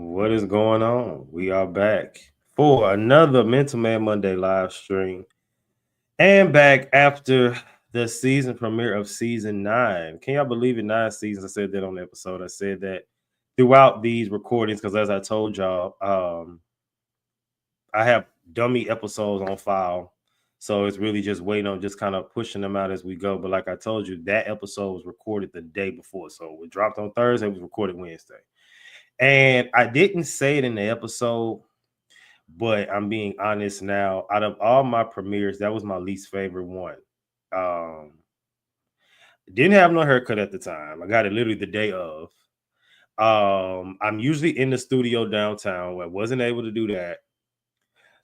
What is going on? We are back for another Mental Man Monday live stream and back after the season premiere of season 9. Can y'all believe it? 9 seasons. I said that on the episode. I said that throughout these recordings because, as I told y'all, I have dummy episodes on file. So it's really just waiting on just kind of pushing them out as we go. But like I told you, that episode was recorded the day before. So it dropped on Thursday, it was recorded Wednesday. And I didn't say it in the episode, but I'm being honest now. Out of all my premieres, that was my least favorite one. Um, didn't have no haircut at the time. I got it literally the day of. I'm usually in the studio downtown. I wasn't able to do that.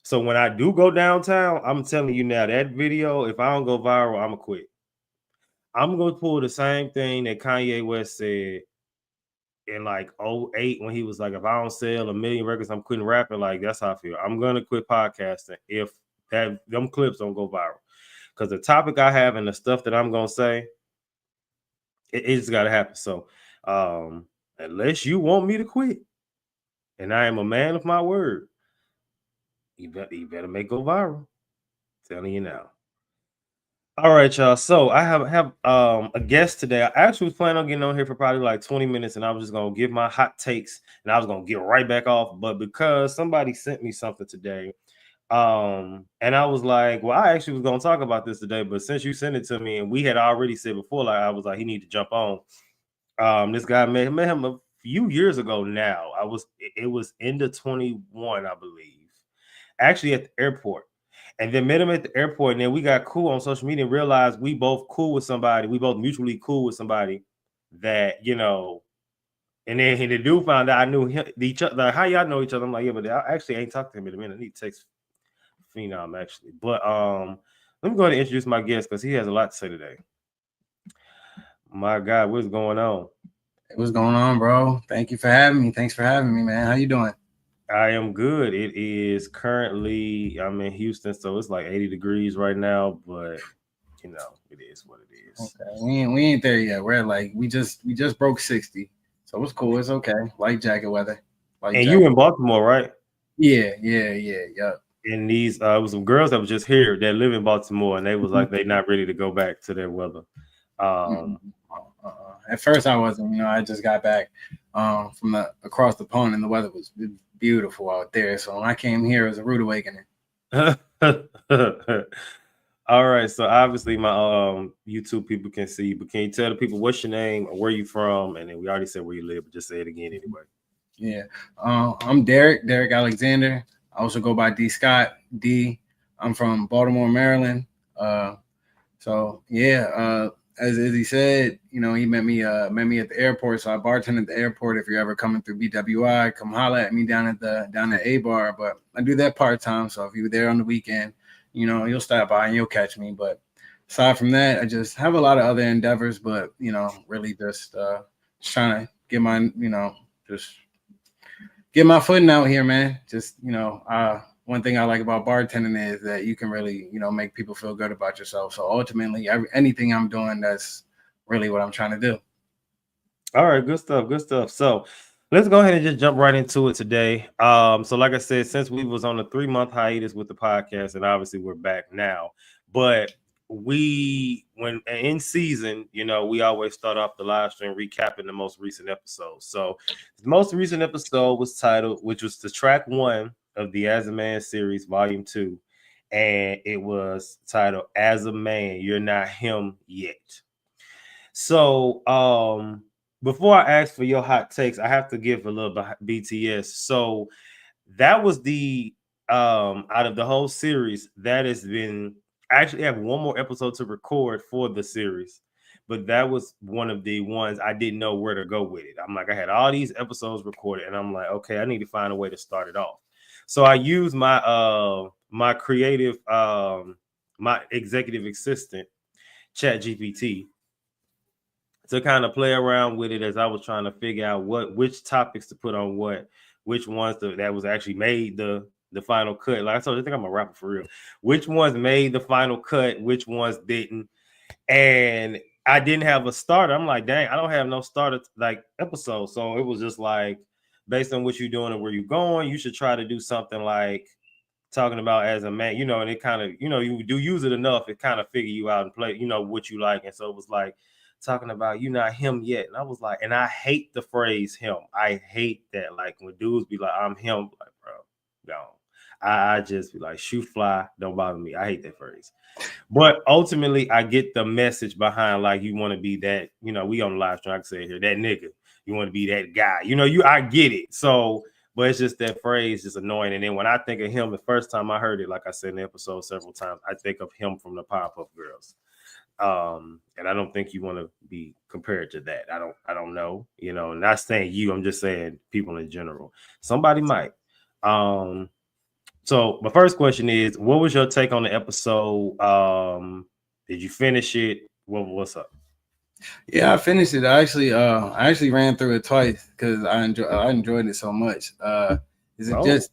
So when I do go downtown, I'm telling you now, that video, if I don't go viral, I'm gonna quit. I'm gonna pull the same thing that Kanye West said in like 08 when he was like, if I don't sell 1 million records, I'm quitting rapping. Like, that's how I feel. I'm gonna quit podcasting if them clips don't go viral. Because the topic I have and the stuff that I'm gonna say, it just gotta happen. So unless you want me to quit, and I am a man of my word, you better make go viral. I'm telling you now. All right, y'all. So I have a guest today. I actually was planning on getting on here for probably like 20 minutes, and I was just gonna give my hot takes and I was gonna get right back off. But because somebody sent me something today, and I was like, well, I actually was gonna talk about this today, but since you sent it to me and we had already said before, like I was like, he need to jump on. This guy met him a few years ago now. It was end of 21, I believe, actually at the airport. And then met him at the airport, and then we got cool on social media and realized we both cool with somebody. We both mutually cool with somebody that, and then the dude found out I knew him, each other. Like, how y'all know each other? I'm like, yeah, but I actually ain't talked to him in a minute. I need to text Phenom actually. But let me go ahead and introduce my guest because he has a lot to say today. My God, what's going on? What's going on, bro? Thank you for having me. Thanks for having me, man. How you doing? I am good. It is currently, I'm in Houston, so it's like 80 degrees right now, but it is what it is. Okay, we ain't there yet. We're like we just broke 60, so it's cool. It's okay. Light jacket weather. Light And you jacket. in Baltimore, right? Yep. And these was some girls that was just here that live in Baltimore, and they was like they not ready to go back to their weather. At first, I wasn't. I just got back from across the pond, and the weather was beautiful out there. So when I came here, it was a rude awakening. All right, so obviously my YouTube people can see, but can you tell the people what's your name or where you from? And then we already said where you live, but just say it again anyway. Yeah, I'm Derek Alexander. I also go by DScott. I'm from Baltimore, Maryland. So yeah, as Izzy said, he met me at the airport. So I bartend at the airport. If you're ever coming through BWI, come holler at me down at A bar. But I do that part time. So if you're there on the weekend, you'll stop by and you'll catch me. But aside from that, I just have a lot of other endeavors. But really just trying to get my just get my footing out here, man. Just one thing I like about bartending is that you can really, make people feel good about yourself. So ultimately, anything I'm doing, that's really what I'm trying to do. All right, good stuff. So let's go ahead and just jump right into it today. So like I said, since we was on a 3-month hiatus with the podcast, and obviously we're back now, but when in season, we always start off the live stream recapping the most recent episode. So the most recent episode was titled, which was the track 1 of the As a Man series, volume 2, and it was titled As a Man, You're Not Him Yet. So before I ask for your hot takes, I have to give a little BTS. So that was the out of the whole series that has been, I actually have one more episode to record for the series, but that was one of the ones I didn't know where to go with it. I'm like, I had all these episodes recorded, and I'm like, okay, I need to find a way to start it off. So I used my creative my executive assistant, ChatGPT, to kind of play around with it as I was trying to figure out which topics to put on which ones that was actually made the final cut. Like I told you, I think I'm a rapper for real. Which ones made the final cut, which ones didn't. And I didn't have a starter. I'm like, dang, I don't have no starter like episode. So it was just like based on what you're doing and where you're going, you should try to do something like talking about as a man, and it kind of, you do use it enough, it kind of figure you out and play, what you like. And so it was like talking about you not him yet. And I was like, and I hate the phrase him. I hate that. Like when dudes be like, I'm him, like, bro, gone. I just be like, shoot fly, don't bother me. I hate that phrase. But ultimately, I get the message behind, like, you want to be that, we on the live stream, I can say it here, that nigga. You want to be that guy. I get it. So, but it's just that phrase is annoying. And then when I think of him, the first time I heard it, like I said in the episode several times, I think of him from the Powerpuff Girls. And I don't think you want to be compared to that. I don't know, not saying you, I'm just saying people in general. Somebody might. So my first question is, what was your take on the episode? Did you finish it? What's up? Yeah, I finished it. I actually ran through it twice because I enjoyed it so much. Is it just?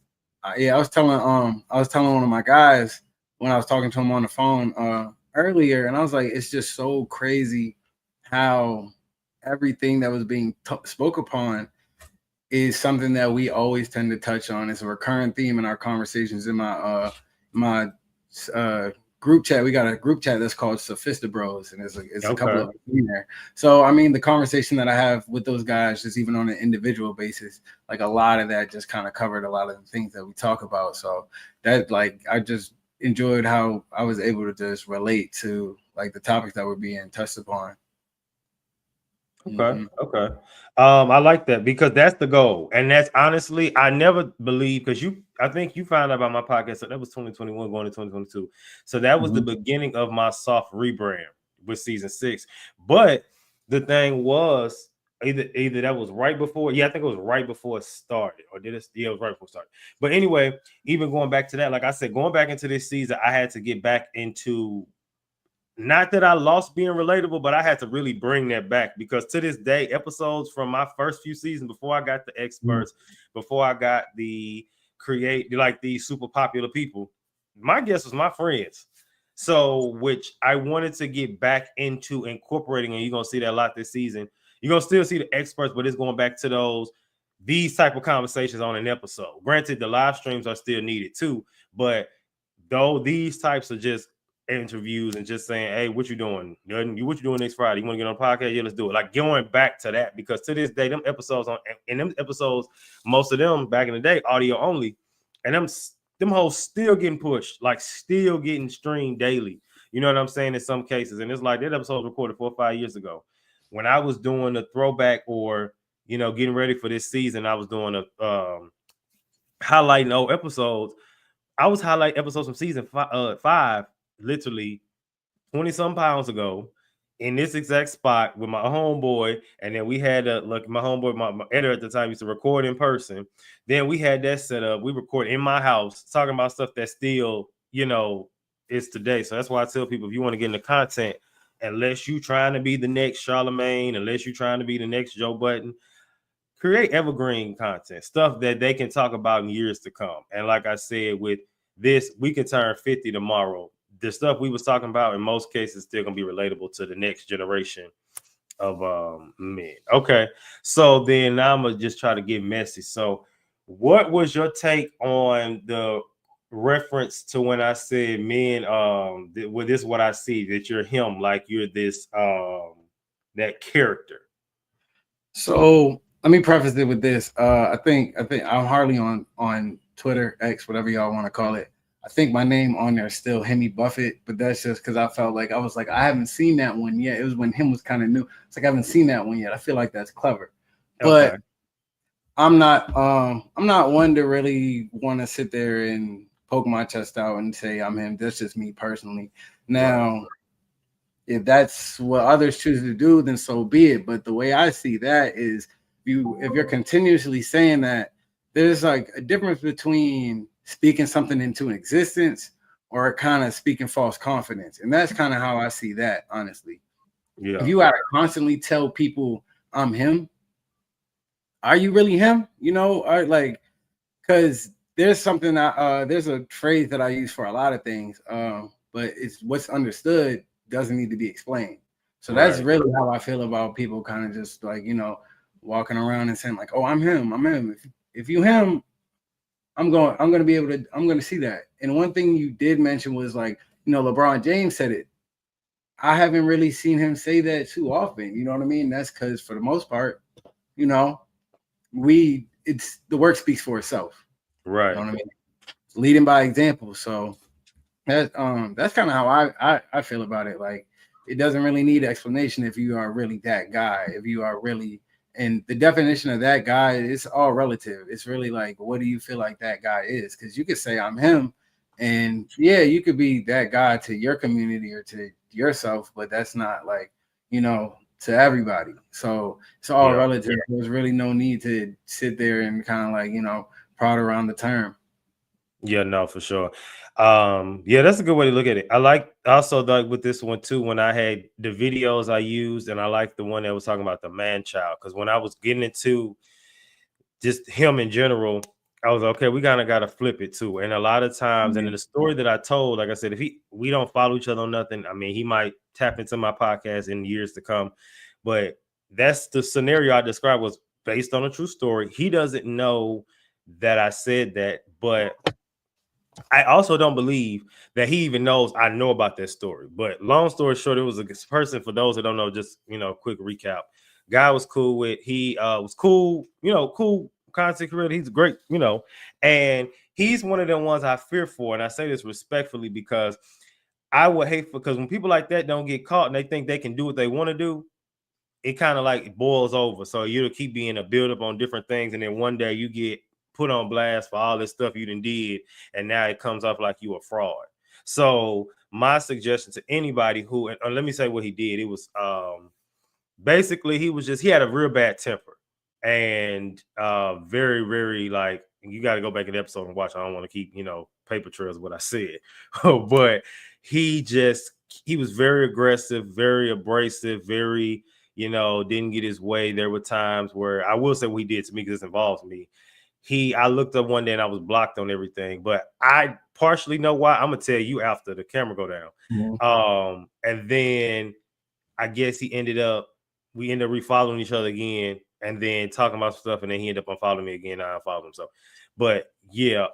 Yeah, I was telling one of my guys when I was talking to him on the phone earlier, and I was like, it's just so crazy how everything that was being spoke upon is something that we always tend to touch on. It's a recurrent theme in our conversations. In my group chat, we got a group chat that's called Sophista Bros, and it's a couple of in there. So I mean, the conversation that I have with those guys, just even on an individual basis, like a lot of that just kind of covered a lot of the things that we talk about. So that, like, I just enjoyed how I was able to just relate to like the topics that were being touched upon. Okay. Okay. I like that because that's the goal. And that's honestly, I never believe, because I think you found out about my podcast. So that was 2021 going to 2022. So that was the beginning of my soft rebrand with season 6. But the thing was, either that was right before. Yeah, I think it was right before it started. Or did it? Yeah, it was right before it started. But anyway, even going back to that, like I said, going back into this season, I had to get back into, not that I lost being relatable, but I had to really bring that back, because to this day, episodes from my first few seasons, before I got the experts, before I got the these super popular people, my guess was my friends. So, which I wanted to get back into incorporating, and you're gonna see that a lot this season. You're gonna still see the experts, but it's going back to these type of conversations on an episode. Granted, the live streams are still needed too, but though these types are just interviews and just saying, hey, what you doing? What you doing next Friday? You want to get on a podcast? Yeah, let's do it. Like, going back to that, because to this day, them episodes, most of them back in the day, audio only, and them hoes still getting pushed, like still getting streamed daily. You know what I'm saying? In some cases, and it's like that episode was recorded 4 or 5 years ago. When I was doing a throwback, or getting ready for this season, I was doing a highlighting old episodes. I was highlighting episodes from season 5 literally 20 some pounds ago in this exact spot with my homeboy. And then we had my homeboy, my editor at the time, used to record in person. Then we had that set up. We record in my house, talking about stuff that still, is today. So that's why I tell people, if you want to get into content, unless you trying to be the next Charlemagne, unless you're trying to be the next Joe Budden, create evergreen content, stuff that they can talk about in years to come. And like I said, with this, we can turn 50 tomorrow. The stuff we was talking about in most cases still gonna be relatable to the next generation of men. Okay, so then now I'm gonna just try to get messy. So what was your take on the reference to when I said men, well, this is what I see, that you're him, like you're this that character? So let me preface it with this. I think I'm hardly on Twitter, X, whatever y'all want to call it. I think my name on there is still Hemi Buffett, but that's just because I felt like I haven't seen that one yet. It was when him was kind of new. It's like I haven't seen that one yet. I feel like that's clever, but I'm not one to really want to sit there and poke my chest out and say I'm him. That's just me personally. Now, if that's what others choose to do, then so be it. But the way I see that is, if you're continuously saying that, there's like a difference between speaking something into existence or kind of speaking false confidence. And that's kind of how I see that, honestly. Yeah. If you gotta constantly tell people I'm him, are you really him? Because there's something there's a phrase that I use for a lot of things, but it's what's understood doesn't need to be explained. So that's really how I feel about people kind of just like, walking around and saying like, "Oh, I'm him. I'm him." If you him, I'm going to see that. And one thing you did mention was like, LeBron James said it. I haven't really seen him say that too often. You know what I mean? That's because for the most part, you know, it's the work speaks for itself. Right. You know what I mean? Leading by example. So that's kind of how I feel about it. Like it doesn't really need explanation if you are really that guy. If you are really, and the definition of that guy is all relative. It's really like, what do you feel like that guy is? Because you could say I'm him, and yeah, you could be that guy to your community or to yourself, but that's not like, to everybody. So it's all relative. There's really no need to sit there and kind of like, prod around the term. Yeah, no, for sure. Yeah, that's a good way to look at it. I like also like with this one too, when I had the videos I used, and I like the one that was talking about the man child, because when I was getting into just him in general, I was okay, we kind of got to flip it too. And a lot of times, and in the story that I told, like I said, if we don't follow each other on nothing, I mean, he might tap into my podcast in years to come. But that's the scenario I described was based on a true story. He doesn't know that I said that, but I also don't believe that he even knows I know about that story. But long story short, it was a person, for those that don't know, just, quick recap. Guy was cool with, he was cool, cool content creator. He's great, and he's one of the ones I fear for. And I say this respectfully because I would hate because when people like that don't get caught and they think they can do what they want to do, it kind of like boils over. So you'll keep being a build up on different things. And then one day you get put on blast for all this stuff you done did, and now it comes off like you a fraud. So my suggestion to anybody who, and let me say what he did. It was basically he had a real bad temper, and very, very like, you got to go back in the episode and watch. I don't want to keep, paper trails of what I said. But he was very aggressive, very abrasive, very, didn't get his way. There were times where I will say what he did to me, because this involves me. I looked up one day and I was blocked on everything, but I partially know why. I'm gonna tell you after the camera go down. Mm-hmm. And then I guess we ended up refollowing each other again, and then talking about stuff, and then he ended up unfollowing me again. I unfollowed him. So, but yeah,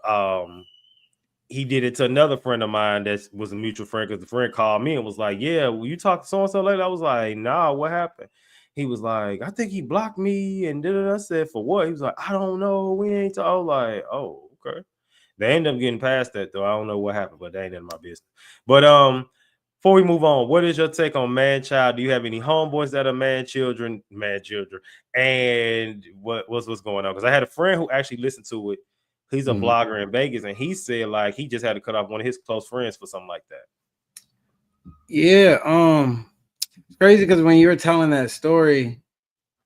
he did it to another friend of mine that was a mutual friend, because the friend called me and was like, "Yeah, will you talk to so and so later?" I was like, "Nah, what happened?" He was like, "I think he blocked me," and I said, "For what?" He was like, "I don't know. We ain't talk." I was like, "Oh, okay." They ended up getting past that though. I don't know what happened, but that ain't in my business. But before we move on, what is your take on man child? Do you have any homeboys that are man children, and what's going on? Because I had a friend who actually listened to it. He's a blogger in Vegas, and he said like he just had to cut off one of his close friends for something like that. Yeah, it's crazy because when you were telling that story,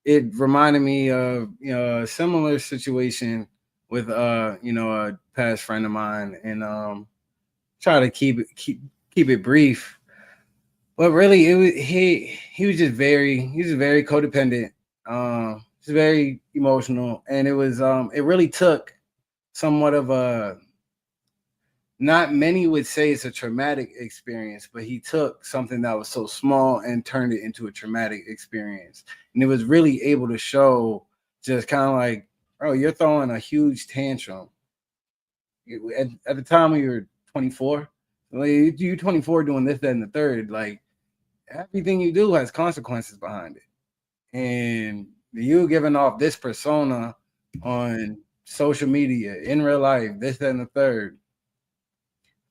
it reminded me of a similar situation with a past friend of mine, and try to keep it brief. But really, it was he was just very codependent, just very emotional, and it really took somewhat of a, not many would say it's a traumatic experience, but he took something that was so small and turned it into a traumatic experience. And it was really able to show just kind of like, bro, you're throwing a huge tantrum. At the time when you were 24, like, you're 24 doing this, that, and the third. Like, everything you do has consequences behind it. And you giving off this persona on social media, in real life, this, that, and the third.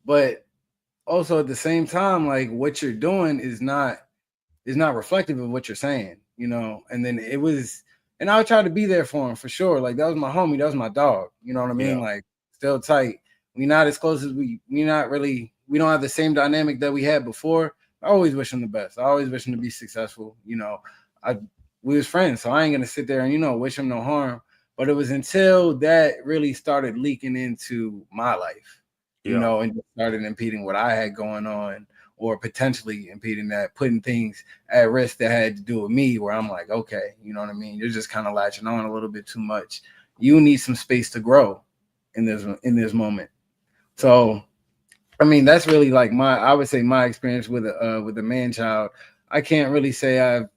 But also at the same time, like what you're doing is not reflective of what you're saying, And then and I would try to be there for him for sure. Like that was my homie, that was my dog. You know what I mean? Yeah. Like still tight. We not as close as we don't have the same dynamic that we had before. I always wish him the best. I always wish him to be successful. We was friends, so I ain't gonna sit there and wish him no harm. But it was until that really started leaking into my life. And just started impeding what I had going on, or potentially impeding that, putting things at risk that had to do with me, where I'm like, okay, you know what I mean? You're just kind of latching on a little bit too much. You need some space to grow in this moment. So, I mean, that's really like I would say my experience with a man child. I can't really say I've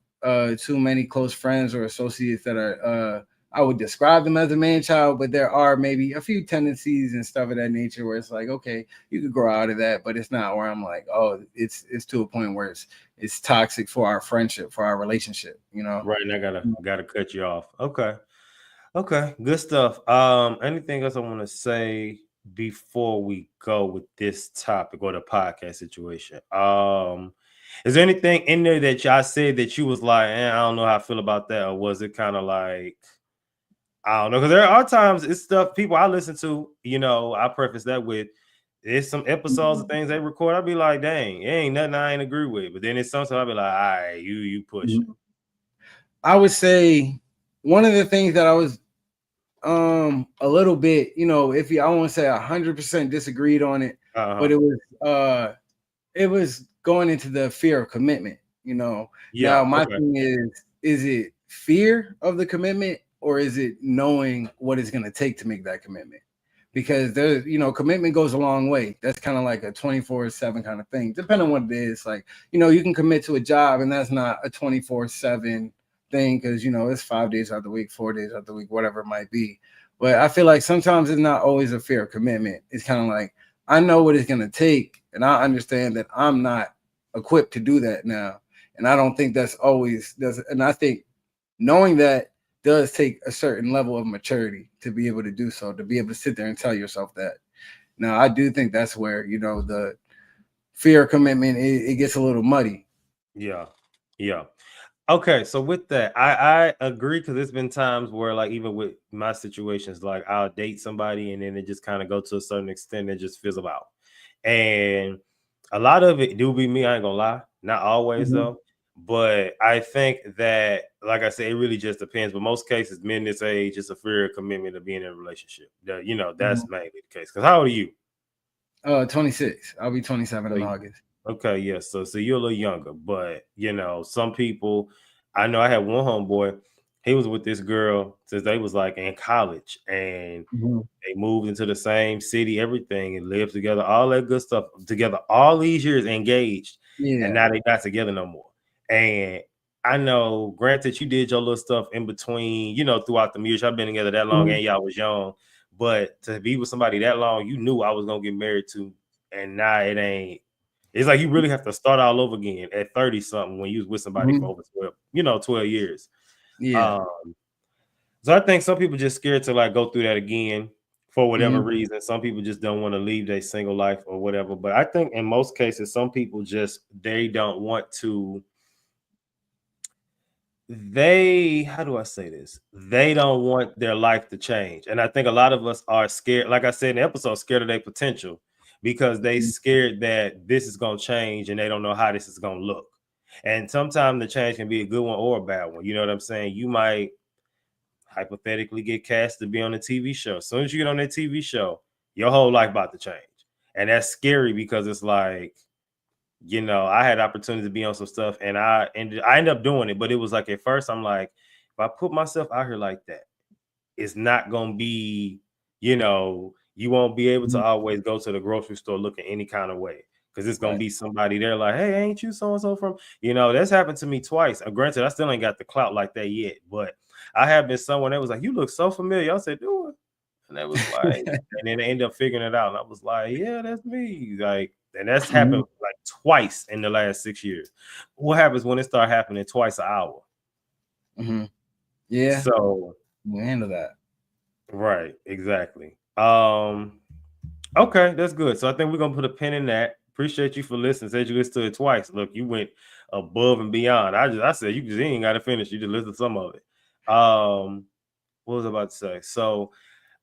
too many close friends or associates that are I would describe them as a man child, but there are maybe a few tendencies and stuff of that nature where it's like, okay, you could grow out of that, but it's not where I'm like, oh, it's to a point where it's toxic for our friendship, for our relationship, you know. Right, and I gotta cut you off. Okay, good stuff. Anything else I want to say before we go with this topic or the podcast situation? Is there anything in there that y'all said that you was like, I don't know how I feel about that, or was it kind of like, I don't know? Because there are times it's stuff people I listen to. I preface that with there's some episodes of things they record. I'll be like, dang, it ain't nothing I ain't agree with. But then it's sometimes I'll be like, all right, you pushing. I would say one of the things that I was a little bit, if I won't say 100% disagreed on it, but it was going into the fear of commitment, Yeah. Now my thing is it fear of the commitment or is it knowing what it's going to take to make that commitment? Because there's, commitment goes a long way. That's kind of like a 24/7 kind of thing, depending on what it is. Like, you can commit to a job and that's not a 24/7 thing because, it's 5 days out of the week, 4 days out of the week, whatever it might be. But I feel like sometimes it's not always a fear of commitment. It's kind of like, I know what it's going to take and I understand that I'm not equipped to do that now. And I don't think that's always does. And I think knowing that does take a certain level of maturity to be able to do so, to be able to sit there and tell yourself that. Now, I do think that's where, the fear of commitment, it gets a little muddy. Yeah. Okay, so with that, I agree because there's been times where, like, even with my situations, like I'll date somebody and then it just kind of go to a certain extent and just fizzle out. And a lot of it do be me, I ain't gonna lie, not always though. But I think that, like I said, it really just depends. But most cases, men this age, it's a fear of commitment to being in a relationship. That's mainly the case. Because how old are you? 26. I'll be 27 in August. Okay, yeah. So you're a little younger, but some people, I know I had one homeboy, he was with this girl since they was like in college and they moved into the same city, everything, and lived together, all that good stuff together, all these years engaged. And now they not together no more. And I know, granted, you did your little stuff in between, throughout the years. Y'all been together that long and y'all was young. But to be with somebody that long, you knew I was gonna get married to, and now it ain't. It's like you really have to start all over again at 30 something when you was with somebody for over 12 years. Yeah. So I think some people just scared to like go through that again for whatever reason. Some people just don't want to leave their single life or whatever. But I think in most cases, some people they don't want to. How do I say this? They don't want their life to change. And I think a lot of us are scared, like I said in the episode, scared of their potential because they scared that this is going to change and they don't know how this is going to look. And sometimes the change can be a good one or a bad one. You know what I'm saying? You might hypothetically get cast to be on a TV show. As soon as you get on that TV show, your whole life about to change. And that's scary because it's like, I had opportunity to be on some stuff and I ended up doing it. But it was like, at first I'm like, if I put myself out here like that, it's not going to be, you won't be able to always go to the grocery store looking any kind of way. Because it's going to be somebody there like, hey, ain't you so-and-so from, that's happened to me twice. Granted, I still ain't got the clout like that yet, but I have been someone that was like, you look so familiar. I said, do it. And that was like, and then they ended up figuring it out. And I was like, yeah, that's me. Like, and that's happened like twice in the last 6 years. What happens when it start happening twice an hour? Yeah. So we'll handle that. Right, exactly. Okay, that's good. So I think we're gonna put a pin in that. Appreciate you for listening. Said you listened to it twice. Look, you went above and beyond. I said you just ain't gotta finish. You just listen to some of it. What was I about to say? So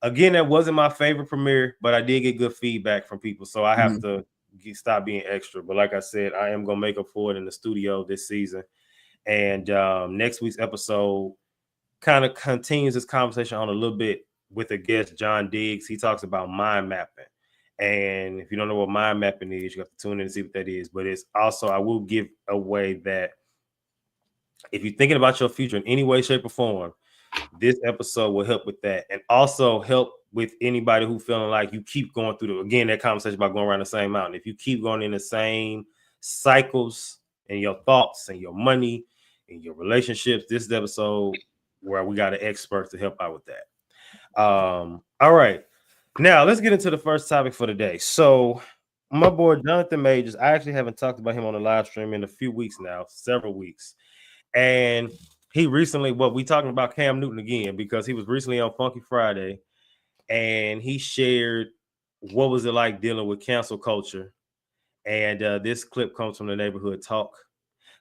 again, that wasn't my favorite premiere, but I did get good feedback from people. So I have to stop being extra. But like I said, I am gonna make up for it in the studio this season. And next week's episode kind of continues this conversation on a little bit with a guest, John Diggs. He talks about mind mapping. And if you don't know what mind mapping is, you have to tune in and see what that is. But it's also, I will give away that if you're thinking about your future in any way, shape, or form, this episode will help with that. And also help with anybody who feeling like you keep going through that conversation about going around the same mountain. If you keep going in the same cycles and your thoughts and your money, in your relationships. This is the episode where we got an expert to help out with that. All right. Now let's get into the first topic for the day. So my boy Jonathan Majors, I actually haven't talked about him on the live stream in a few weeks now, several weeks. And he recently, we talking about Cam Newton again, because he was recently on Funky Friday and he shared what was it like dealing with cancel culture. And this clip comes from the Neighborhood Talk.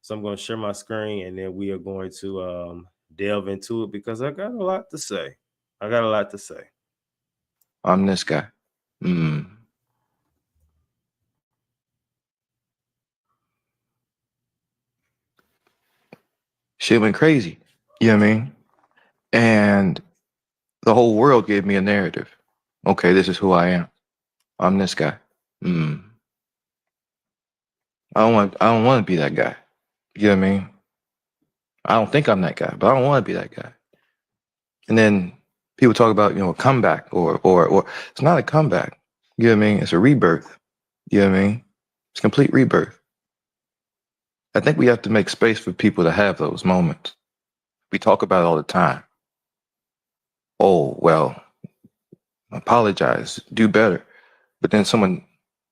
So I'm going to share my screen and then we are going to delve into it because I got a lot to say. I'm this guy. Shit went crazy. You know what I mean? And the whole world gave me a narrative. Okay, this is who I am. I'm this guy. I don't want to be that guy. You know what I mean? I don't think I'm that guy, but I don't want to be that guy. And then people talk about, a comeback or it's not a comeback. You know what I mean? It's a rebirth. You know what I mean? It's complete rebirth. I think we have to make space for people to have those moments. We talk about it all the time. Oh, well, apologize, do better. But then someone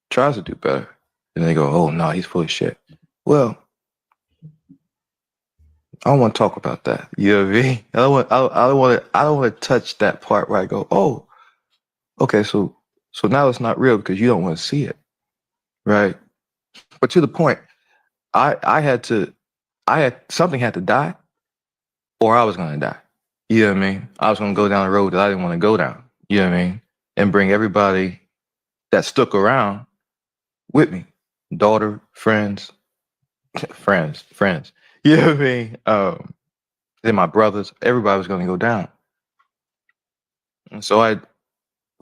tries to do better and they go, oh, no, he's full of shit. Well, I don't want to talk about that. You know what I mean? I don't want to touch that part where I go, oh, okay, so now it's not real because you don't want to see it. Right? But to the point, something had to die or I was going to die. You know what I mean? I was going to go down the road that I didn't want to go down. You know what I mean? And bring everybody that stuck around with me. Daughter, friends. You know what I mean? Then my brothers, everybody was going to go down. And so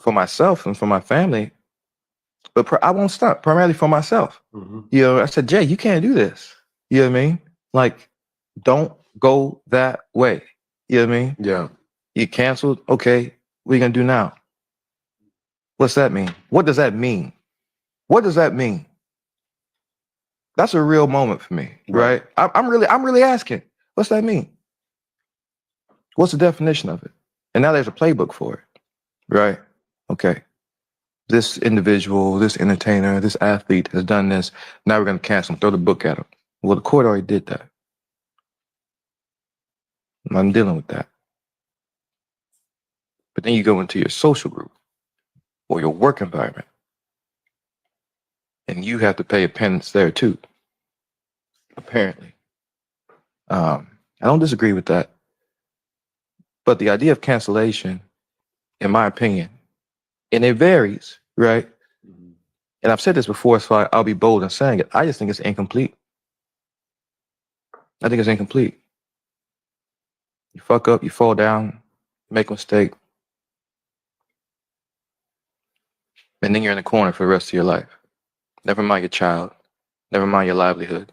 for myself and for my family, but I won't stop, primarily for myself. I said, Jay, you can't do this. You know what I mean? Like, don't go that way. You know what I mean? Yeah. You canceled. Okay. What are you going to do now? What's that mean? What does that mean? What does that mean? That's a real moment for me, right? I'm really asking, what's that mean? What's the definition of it? And now there's a playbook for it, right? Okay. This individual, this entertainer, this athlete has done this. Now we're going to cancel him, throw the book at him. Well, the court already did that. I'm dealing with that. But then you go into your social group or your work environment, and you have to pay a penance there too, apparently. I don't disagree with that. But the idea of cancellation, in my opinion, and it varies, right? And I've said this before, so I'll be bold in saying it. I just think it's incomplete. I think it's incomplete. You fuck up, you fall down, make a mistake, and then you're in the corner for the rest of your life. Never mind your child. Never mind your livelihood.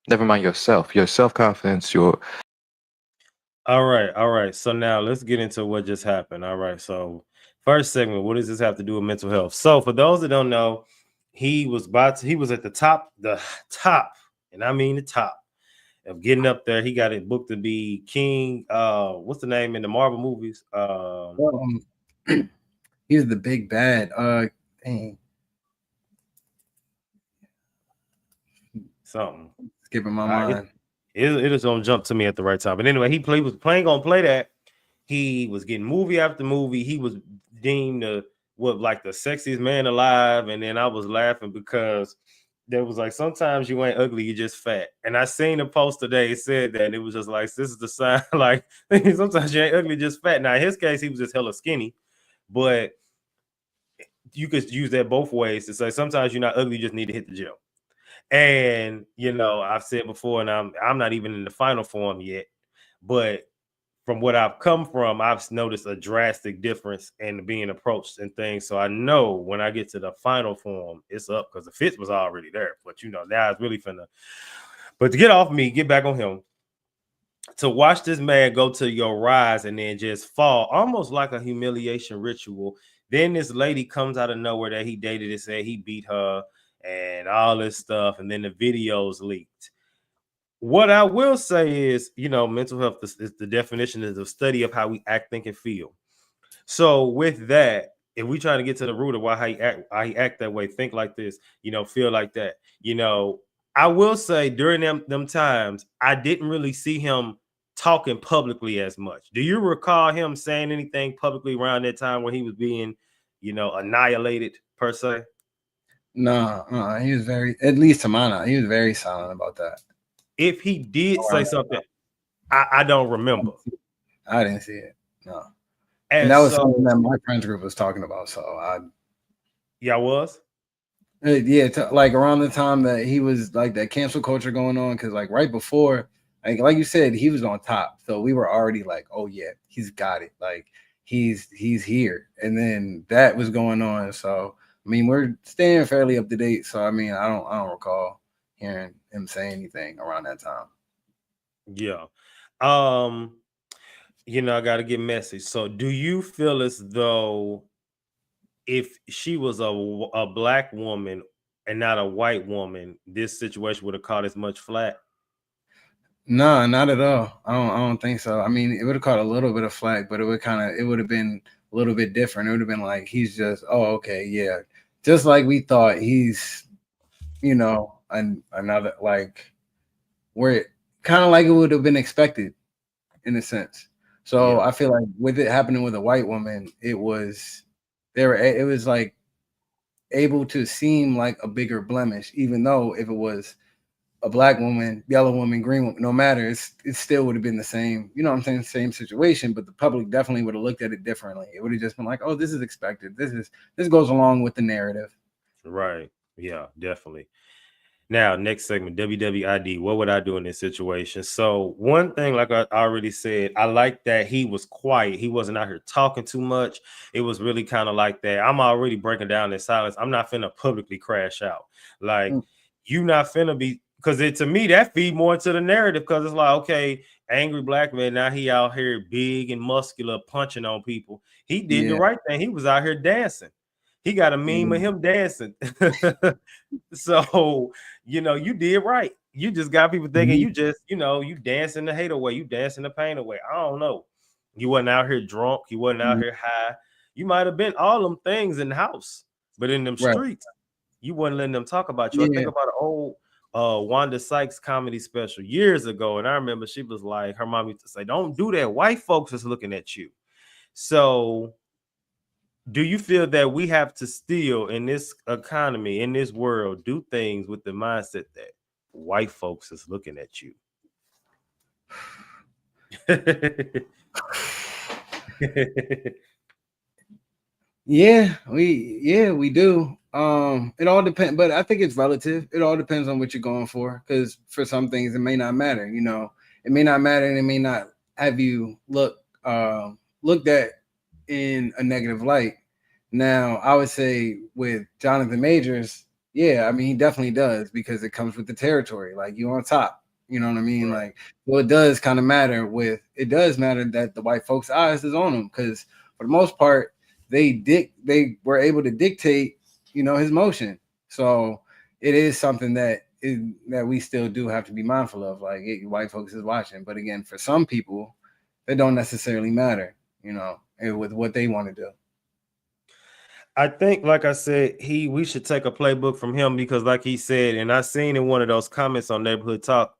Never mind yourself, your self-confidence, your... All right. So now let's get into what just happened. All right. So first segment, what does this have to do with mental health? So for those that don't know, he was at the top, and I mean the top of getting up there. He got it booked to be King. What's the name in the Marvel movies? He's the big bad. Dang. Something. Skipping my mind. It is gonna jump to me at the right time. But anyway, he was gonna play that. He was getting movie after movie. He was deemed the sexiest man alive. And then I was laughing because there was like, sometimes you ain't ugly, you just fat. And I seen a post today, it said that, and it was just like, this is the sign, like sometimes you ain't ugly, just fat. Now in his case, he was just hella skinny, but you could use that both ways to say sometimes you're not ugly, you just need to hit the gym. And I've said before, and I'm not even in the final form yet, but from what I've come from, I've noticed a drastic difference in being approached and things. So I know when I get to the final form, it's up, because the fit was already there. But now it's really finna. But to get off me, get back on him. To watch this man go to your rise and then just fall, almost like a humiliation ritual. Then this lady comes out of nowhere that he dated and said he beat her and all this stuff. And then the videos leaked. What I will say is, mental health is the definition is the study of how we act, think, and feel. So with that, if we try to get to the root of why how he act that way, think like this, feel like that, I will say during them times, I didn't really see him talking publicly as much. Do you recall him saying anything publicly around that time when he was being, annihilated per se? No, he was at least to my knowledge, he was very silent about that. If he did say something, I don't remember. I didn't see it. No. And And that was so, something that my friends group was talking about. So yeah, I was. Like around the time that he was like that cancel culture going on, because like right before, like you said, he was on top. So we were already like, oh yeah, he's got it. Like he's here. And then that was going on. So I mean, we're staying fairly up to date. So I mean, I don't recall hearing him say anything around that time. Yeah. I got to get messy. So, do you feel as though if she was a black woman and not a white woman, this situation would have caught as much flack? No, not at all. I don't think so. I mean, it would have caught a little bit of flack, but it would have been a little bit different. It would have been like he's just, oh, okay, yeah. Just like we thought he's, another like where kind of like it would have been expected in a sense. So Yeah. I feel like with it happening with a white woman, it was like able to seem like a bigger blemish, even though if it was a black woman, yellow woman, green woman, no matter, it still would have been the same, you know what I'm saying, same situation, but the public definitely would have looked at it differently. It would have just been like, oh, this is expected. This goes along with the narrative. Right. Yeah, definitely. Now, next segment, WWID. What would I do in this situation? So, one thing, like I already said, I like that he was quiet. He wasn't out here talking too much. It was really kind of like that. I'm already breaking down in silence. I'm not finna publicly crash out. Like, you not finna be, because to me, that feed more into the narrative, because it's like, okay, angry black man, now he out here big and muscular punching on people. He did the right thing. He was out here dancing. He got a meme of him dancing. So, you did right. You just got people thinking you just, you dancing the hate away, you dancing the pain away. I don't know. You wasn't out here drunk, you wasn't out here high. You might have been all them things in the house, but in them streets, you wasn't letting them talk about you. I think about an old Wanda Sykes comedy special years ago, and I remember she was like, her mom used to say, "Don't do that. White folks is looking at you." So, do you feel that we have to still, in this economy, in this world, do things with the mindset that white folks is looking at you? We do. It all depends, but I think it's relative. It all depends on what you're going for, because for some things it may not matter. It may not matter, and it may not have you looked at in a negative light. Now, I would say with Jonathan Majors, yeah, I mean he definitely does, because it comes with the territory. Like you on top, you know what I mean? Right. Like, well, it does kind of matter. It does matter that the white folks' eyes is on him, because for the most part they were able to dictate, his motion. So it is something that we still do have to be mindful of. Like white folks is watching, but again, for some people, it don't necessarily matter, with what they want to do. I think, like I said, we should take a playbook from him, because, like he said, and I seen in one of those comments on Neighborhood Talk,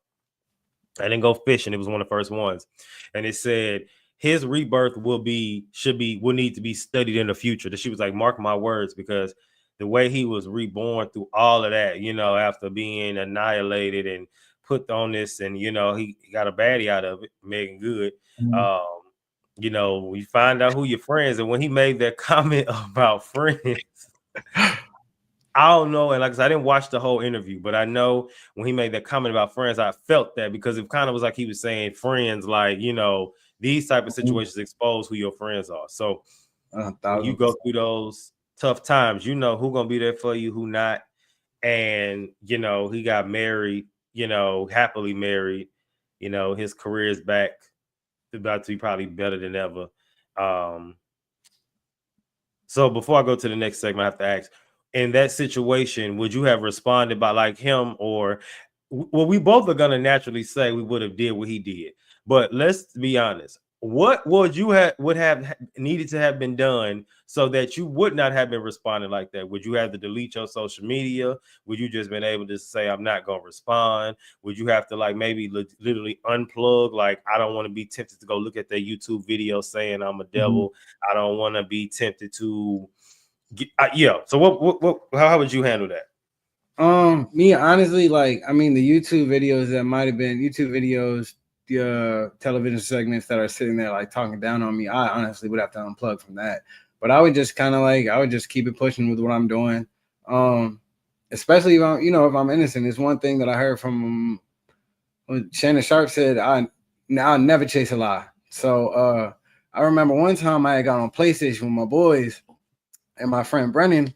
I didn't go fishing. It was one of the first ones, and it said his rebirth will need to be studied in the future. That she was like, mark my words, because the way he was reborn through all of that, after being annihilated and put on this, and he got a baddie out of it, Megan Good. We find out who your friends, and when he made that comment about friends, I don't know. And like I said, I didn't watch the whole interview, but I know when he made that comment about friends, I felt that, because it kind of was like he was saying friends, like, these type of situations expose who your friends are. So when you go through those tough times, who going to be there for you, who not. And, he got married, happily married, his career is back, about to be probably better than ever. So before I go to the next segment, I have to ask, in that situation, would you have responded by like him, or well, we both are gonna naturally say we would have did what he did, but let's be honest. What would you have needed to have been done so that you would not have been responding like that? Would you have to delete your social media? Would you just been able to say I'm not gonna respond? Would you have to like maybe literally unplug? Like I don't want to be tempted to go look at their YouTube video saying I'm a devil. I don't want to be tempted to yeah. So what how would you handle that? Me honestly, like I mean, the YouTube videos that might have been YouTube videos, the television segments that are sitting there like talking down on me, I honestly would have to unplug from that. But I would just kind of like I would just keep it pushing with what I'm doing. Especially if I'm, if I'm innocent. It's one thing that I heard from when Shannon Sharp said, I'll never chase a lie. So I remember one time I had got on PlayStation with my boys and my friend Brennan.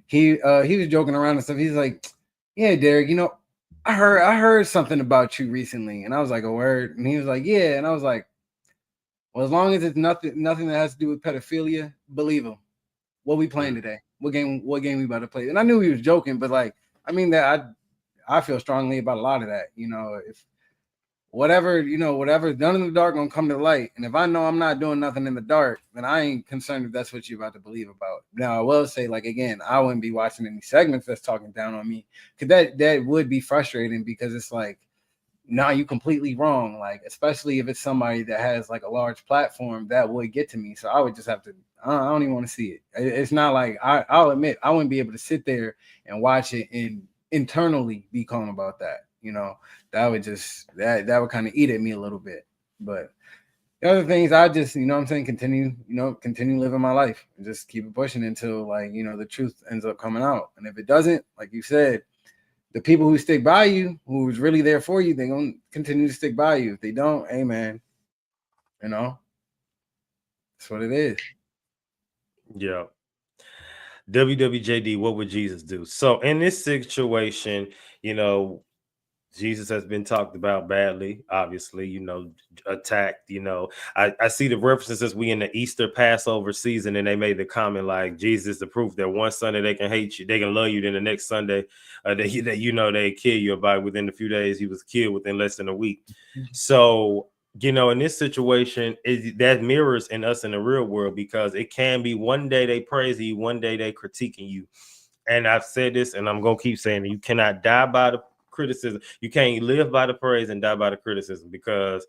He was joking around and stuff. He's like, "Yeah, Derek, I heard something about you recently." And I was like, "A word?" And he was like, "Yeah." And I was like, "Well, as long as it's nothing that has to do with pedophilia, believe him. What we playing today? What game we about to play?" And I knew he was joking, but like, I mean that I feel strongly about a lot of that. If whatever's done in the dark gonna come to light. And if I know I'm not doing nothing in the dark, then I ain't concerned if that's what you're about to believe about. Now I will say, like again, I wouldn't be watching any segments that's talking down on me, because that would be frustrating, because it's like, nah, you completely wrong. Like, especially if it's somebody that has like a large platform, that would get to me. So I would just have to. I don't even want to see it. It's not like I'll admit I wouldn't be able to sit there and watch it and internally be calm about that. That would just that would kind of eat at me a little bit. But the other things, I just, what I'm saying, continue living my life and just keep it pushing until like, the truth ends up coming out. And if it doesn't, like you said, the people who stick by you, who's really there for you, they're gonna continue to stick by you. If they don't, hey man, that's what it is. Yeah. WWJD, what would Jesus do? So in this situation, Jesus has been talked about badly, obviously, attacked, I see the references as we in the Easter Passover season, and they made the comment like Jesus is the proof that one Sunday they can hate you, they can love you, then the next Sunday that they kill you. About within a few days, he was killed within less than a week. So, in this situation, that mirrors in us in the real world, because it can be one day they praise you, one day they critiquing you. And I've said this, and I'm gonna keep saying it. You cannot die by the criticism. You can't live by the praise and die by the criticism, because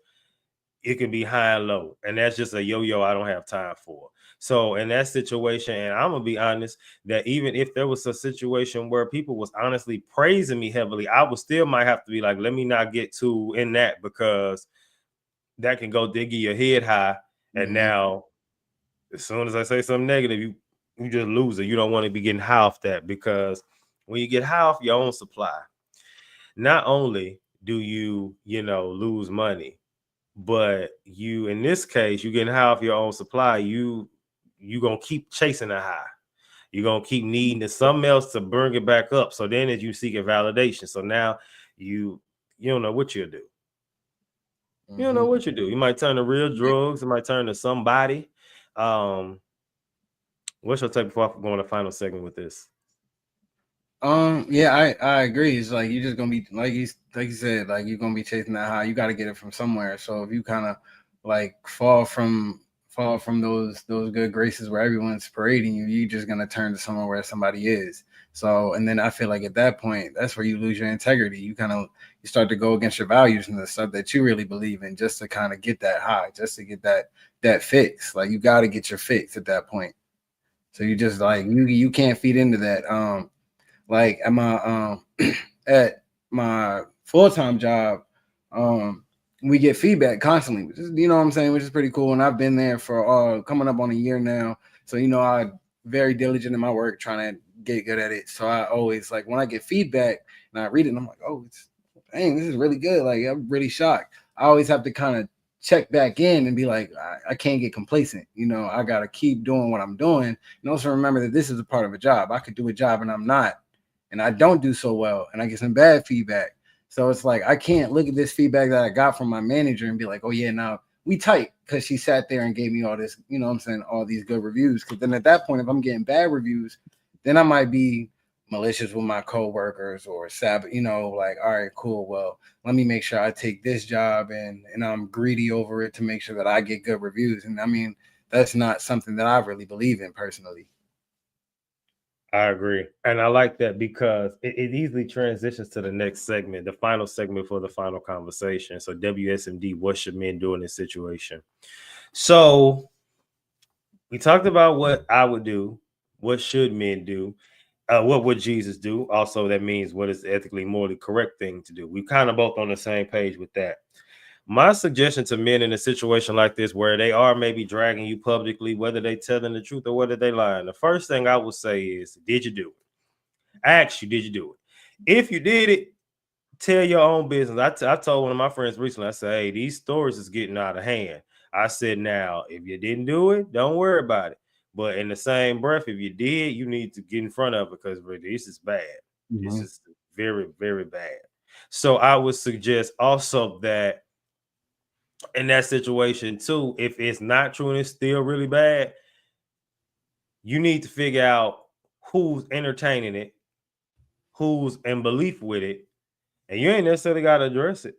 it can be high and low, and that's just a yo-yo I don't have time for. So in that situation, and I'm gonna be honest, that even if there was a situation where people was honestly praising me heavily, I would still might have to be like, let me not get too in that, because that can go dig your head high. And now as soon as I say something negative, you just lose it. You don't want to be getting high off that, because when you get high off your own supply, not only do you lose money, but you, in this case, you getting high off your own supply, you gonna keep chasing a high. You're gonna keep needing something else to bring it back up. So then as you seek a validation, so now you don't know what you'll do. You don't know what you do. You might turn to real drugs, it might turn to somebody. What's your take before I go on the final segment with this? Yeah, I agree. It's like you're just gonna be like you said, like you're gonna be chasing that high. You got to get it from somewhere. So if you kind of like fall from those good graces where everyone's parading you, you're just gonna turn to somewhere where somebody is. So, and then I feel like at that point, that's where you lose your integrity. You start to go against your values and the stuff that you really believe in, just to kind of get that high, just to get that fix. Like you got to get your fix at that point. So you just like you can't feed into that. Like at my at my full-time job, we get feedback constantly, which is, what I'm saying, which is pretty cool. And I've been there for coming up on a year now. So I'm very diligent in my work, trying to get good at it. So I always, like, when I get feedback and I read it, and I'm like, oh, dang, this is really good. Like, I'm really shocked. I always have to kind of check back in and be like, I can't get complacent. I got to keep doing what I'm doing. And also remember that this is a part of a job. I could do a job and I'm not, and I don't do so well, and I get some bad feedback. So it's like, I can't look at this feedback that I got from my manager and be like, oh yeah, now we tight, because she sat there and gave me all this, all these good reviews. Because then at that point, if I'm getting bad reviews, then I might be malicious with my coworkers or like, all right, cool. Well, let me make sure I take this job and I'm greedy over it to make sure that I get good reviews. And I mean, that's not something that I really believe in personally. I agree. And I like that because it easily transitions to the next segment, the final segment for the final conversation. So WSMD, what should men do in this situation? So we talked about what I would do. What should men do? What would Jesus do? Also, that means what is the ethically, morally correct thing to do. We kind of both on the same page with that. My suggestion to men in a situation like this, where they are maybe dragging you publicly, whether they telling the truth or whether they lying, the first thing I would say is, did you do it? Ask you, did you do it? If you did it, tell your own business. I told one of my friends recently, I said, hey, these stories is getting out of hand. I said, now, if you didn't do it, don't worry about it. But in the same breath, if you did, you need to get in front of it because this is bad. This is very, very bad. So I would suggest also that in that situation too, if it's not true and it's still really bad, you need to figure out who's entertaining it, who's in belief with it, and you ain't necessarily got to address it.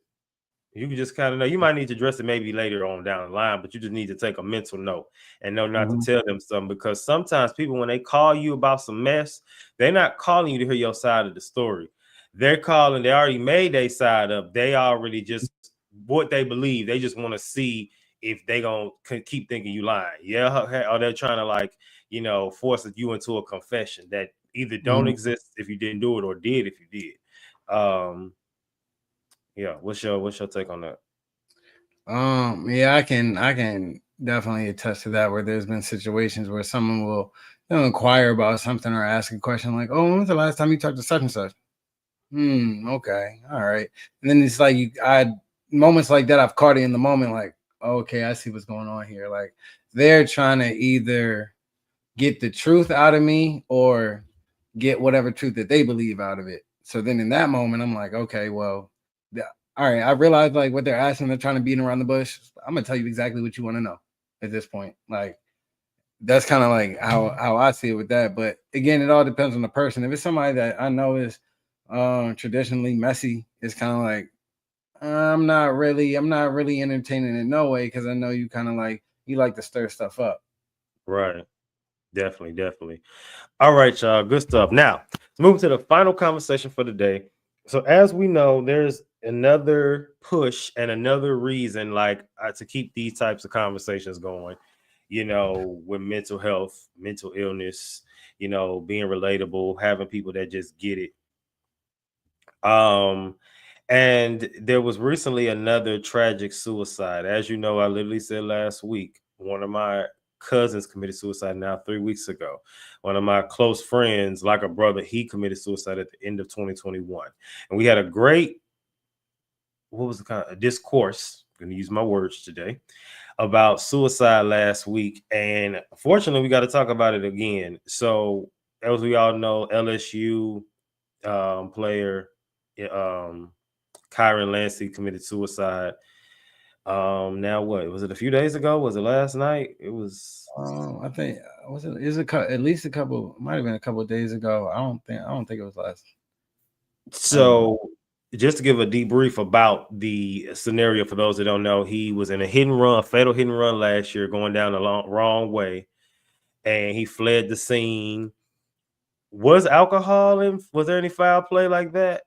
You can just kind of know. You might need to address it maybe later on down the line, but you just need to take a mental note and know not to tell them something, because sometimes people, when they call you about some mess, they're not calling you to hear your side of the story. They're calling, they already made their side up. They already just what they believe. They just want to see if they gonna keep thinking you lying. Yeah, or they're trying to, like, force you into a confession that either don't exist if you didn't do it or did if you did. Yeah, what's your take on that? Yeah, I can definitely attest to that, where there's been situations where someone will inquire about something or ask a question like, oh, when was the last time you talked to such and such? Okay, all right. And then it's like I moments like that, I've caught it in the moment, like, okay, I see what's going on here. Like, they're trying to either get the truth out of me or get whatever truth that they believe out of it. So then in that moment, I'm like, okay, well, all right, I realize like what they're asking, they're trying to beat around the bush. I'm gonna tell you exactly what you want to know at this point. Like, that's kind of like how I see it with that. But again, it all depends on the person. If it's somebody that I know is traditionally messy, it's kind of like I'm not really entertaining it, no way, because I know you kind of like you like to stir stuff up. Right. Definitely. All right, y'all. Good stuff. Now, let's move to the final conversation for the day. So, as we know, there's another push and another reason, like, to keep these types of conversations going, with mental health, mental illness, being relatable, having people that just get it. And there was recently another tragic suicide. As you know, I literally said last week, one of my cousins committed suicide now 3 weeks ago. One of my close friends, like a brother, he committed suicide at the end of 2021. And we had a great, what was the kind of discourse, I'm going to use my words today, about suicide last week. And unfortunately, we got to talk about it again. So, as we all know, LSU player, Kyren Lacy committed suicide. Now what was it? A few days ago? Was it last night? It was. I think was it is at least a couple. Might have been a couple of days ago. I don't think it was last. So, just to give a debrief about the scenario for those that don't know, he was in a fatal hit and run last year, going down the wrong way, and he fled the scene. Was alcohol in? Was there any foul play like that?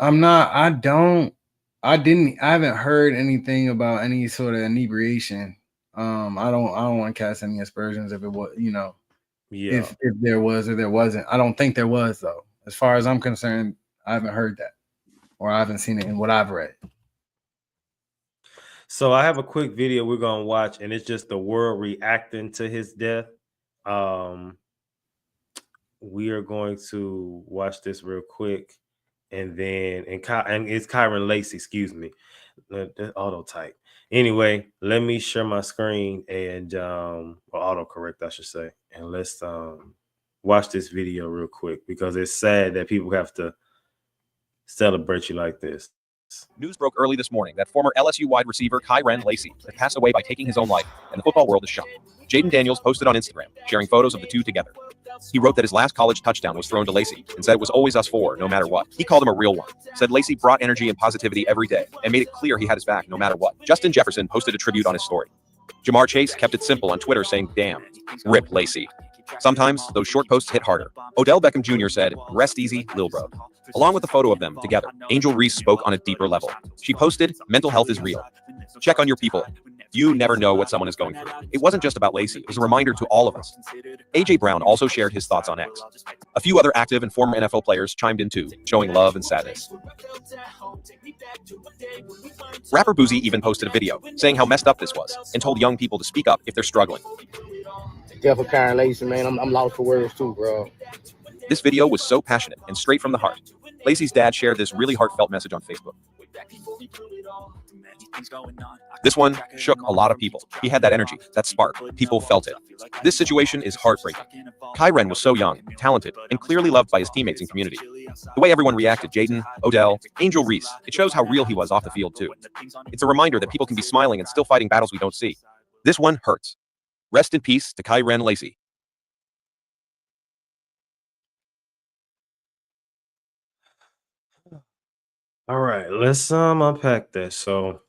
I haven't heard anything about any sort of inebriation. I don't want to cast any aspersions if it was, Yeah. if there was or there wasn't. I don't think there was, though. As far as I'm concerned, I haven't heard that, or I haven't seen it in what I've read. So I have a quick video we're gonna watch, and it's just the world reacting to his death. We are going to watch this real quick, and then and it's Kyren Lacy, excuse me, the auto type. Anyway, let me share my screen and or autocorrect, I should say, and let's watch this video real quick, because it's sad that people have to celebrate you like this. News broke early this morning that former LSU wide receiver Kyren Lacy had passed away by taking his own life, and the football world is shocked. Jaden Daniels posted on Instagram, sharing photos of the two together. He wrote that his last college touchdown was thrown to Lacy and said it was always us four, no matter what. He called him a real one. Said Lacy brought energy and positivity every day and made it clear he had his back no matter what. Justin Jefferson posted a tribute on his story. Jamar Chase kept it simple on Twitter saying, "Damn, rip Lacy." Sometimes those short posts hit harder. Odell Beckham Jr. said, "Rest easy, lil bro." Along with a photo of them together, Angel Reese spoke on a deeper level. She posted, "Mental health is real. Check on your people. You never know what someone is going through." It wasn't just about Lacy, it was a reminder to all of us. AJ Brown also shared his thoughts on X. A few other active and former NFL players chimed in too, showing love and sadness. Rapper Boozy even posted a video saying how messed up this was and told young people to speak up if they're struggling. Yeah, for Kyren Lacy, man, I'm lost for words too, bro. This video was so passionate and straight from the heart. Lacy's dad shared this really heartfelt message on Facebook. This one shook a lot of people. He had that energy, that spark. People felt it. This situation is heartbreaking. Kyren was so young, talented, and clearly loved by his teammates and community. The way everyone reacted, Jaden, Odell, Angel Reese, it shows how real he was off the field too. It's a reminder that people can be smiling and still fighting battles we don't see. This one hurts. Rest in peace to Kyren Lacy. All right, let's unpack this. So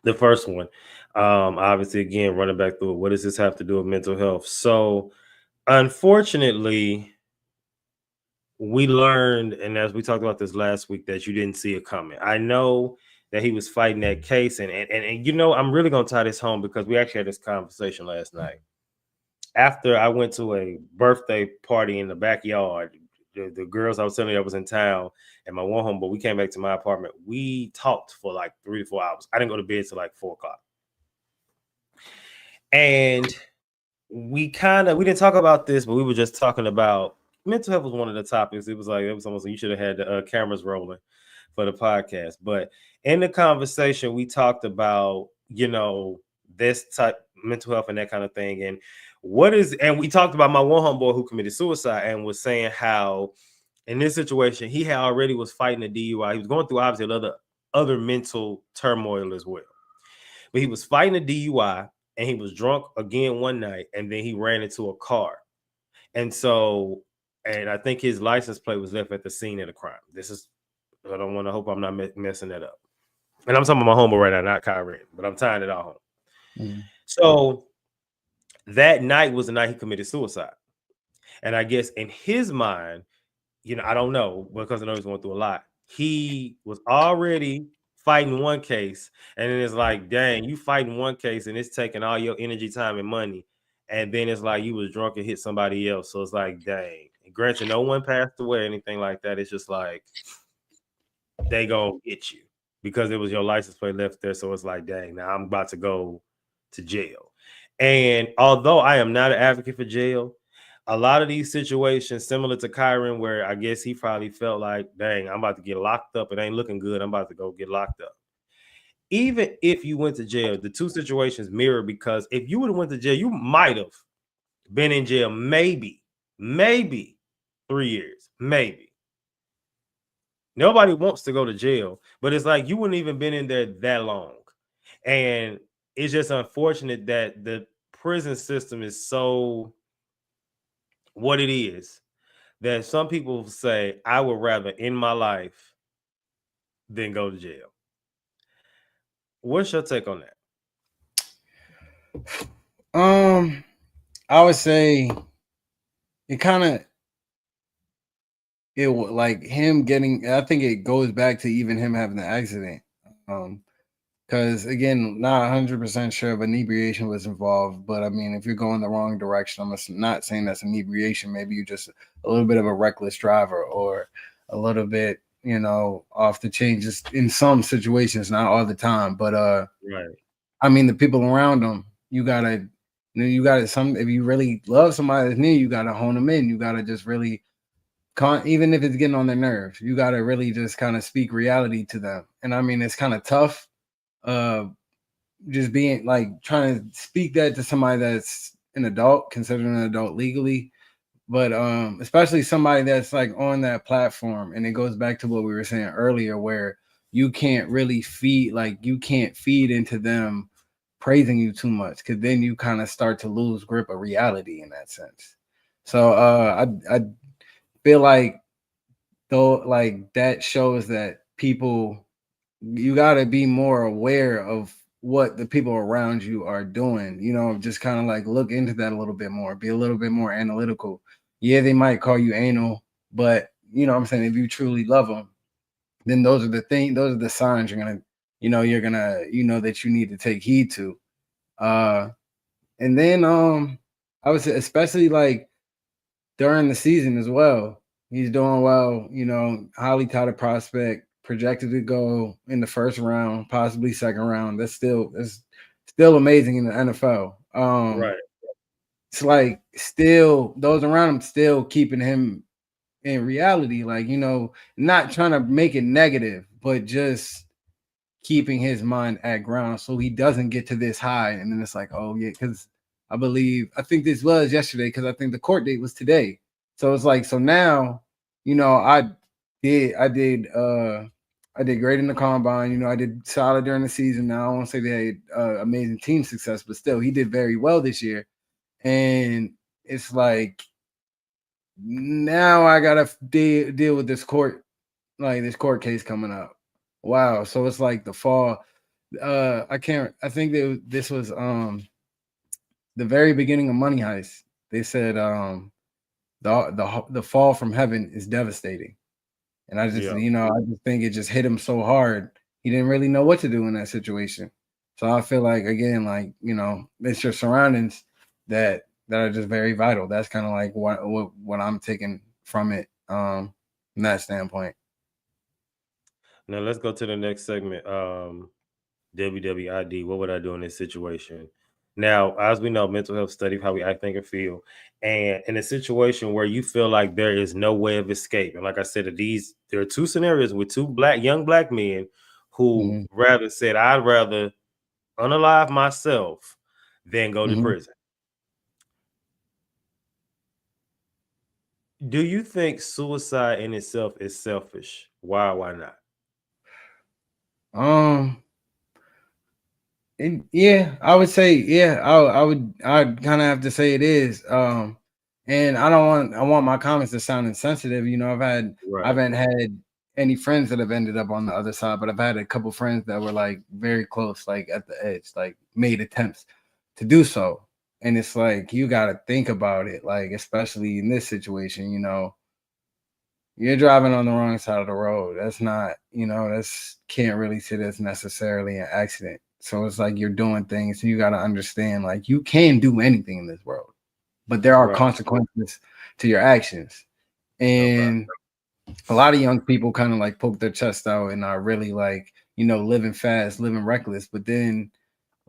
the first one, obviously, again, running back through it, what does this have to do with mental health? So unfortunately, we learned, and as we talked about this last week, that you didn't see it coming. I know that he was fighting that case, and you know, I'm really gonna tie this home because we actually had this conversation last night. After I went to a birthday party in the backyard, the girls I was telling you that was in town and my one home, but we came back to my apartment. We talked for like 3 to 4 hours. I didn't go to bed till like 4 o'clock. And we didn't talk about this, but we were just talking about mental health was one of the topics. It was almost like you should have had the cameras rolling for the podcast. But in the conversation, we talked about, you know, this type mental health and that kind of thing. And we talked about my one homeboy who committed suicide and was saying how in this situation, he had already was fighting a DUI. He was going through obviously other mental turmoil as well. But he was fighting a DUI and he was drunk again one night and then he ran into a car. And I think his license plate was left at the scene of the crime. I don't want to hope I'm not messing that up. And I'm talking about my homeboy right now, not Kyren, but I'm tying it all home. Mm-hmm. So that night was the night he committed suicide. And I guess in his mind, you know, I don't know, because I know he's going through a lot. He was already fighting one case, and then it's like, dang, you fighting one case, and it's taking all your energy, time, and money. And then it's like you was drunk and hit somebody else. So it's like, dang. And granted, no one passed away or anything like that. It's just like they gonna get you because it was your license plate left there. So it's like, dang, now I'm about to go to jail. And although I am not an advocate for jail, a lot of these situations similar to Kyren, where I guess he probably felt like, dang, I'm about to get locked up. It ain't looking good. I'm about to go get locked up. Even if you went to jail, the two situations mirror, because if you would have went to jail, you might have been in jail maybe 3 years, maybe. Nobody wants to go to jail, but it's like you wouldn't even been in there that long. And it's just unfortunate that the prison system is so what it is that some people say, I would rather end my life than go to jail. What's your take on that? I would say it kind of like him getting. I think it goes back to even him having the accident. Because again, not 100% sure if inebriation was involved, but I mean, if you're going the wrong direction, I'm not saying that's inebriation. Maybe you're just a little bit of a reckless driver, or a little bit, you know, off the chain. Just in some situations, not all the time. But right. I mean, the people around them, you gotta if you really love somebody that's near you, gotta hone them in. You gotta just really, even if it's getting on their nerves, you gotta really just kind of speak reality to them. And I mean, it's kind of tough. Just being like trying to speak that to somebody that's an adult, considered an adult legally, but especially somebody that's like on that platform. And it goes back to what we were saying earlier, where you can't really feed into them praising you too much, because then you kind of start to lose grip of reality in that sense. So I feel like though, like that shows that people, you got to be more aware of what the people around you are doing, just kind of like look into that a little bit more, be a little bit more analytical. Yeah, they might call you anal, but what I'm saying, if you truly love them, then those are the signs you're gonna, that you need to take heed to. And then I would say, especially like during the season as well, he's doing well, highly touted prospect, projected to go in the first round, possibly second round. That's still amazing in the NFL. Right. It's like still those around him still keeping him in reality, like, not trying to make it negative, but just keeping his mind at ground so he doesn't get to this high. And then it's like, oh yeah, because I think this was yesterday, because I think the court date was today. So it's like, so now, I did great in the combine. I did solid during the season. Now I won't say they had amazing team success, but still he did very well this year. And it's like, now I gotta deal with this court case coming up. Wow. So it's like the fall. I think that this was the very beginning of Money Heist. They said the fall from heaven is devastating. And I just, I just think it just hit him so hard. He didn't really know what to do in that situation. So I feel like, again, like, it's your surroundings that are just very vital. That's kind of like what I'm taking from it, from that standpoint. Now let's go to the next segment. WWID. What would I do in this situation? Now, as we know, mental health study, how we act, think, and feel. And in a situation where you feel like there is no way of escape, and like I said, there are two scenarios with two young black men who rather said, I'd rather unalive myself than go to prison. Do you think suicide in itself is selfish? Why not? Yeah, I would say, yeah, I'd kind of have to say it is. And I want my comments to sound insensitive. I haven't had any friends that have ended up on the other side, but I've had a couple friends that were like very close, like at the edge, like made attempts to do so. And it's like, you got to think about it, like, especially in this situation, you're driving on the wrong side of the road. That's not, that's can't really say that's necessarily an accident. So it's like you're doing things, and you got to understand, like, you can do anything in this world, but there are consequences to your actions. And a lot of young people kind of like poke their chest out and are really like, living fast, living reckless. But then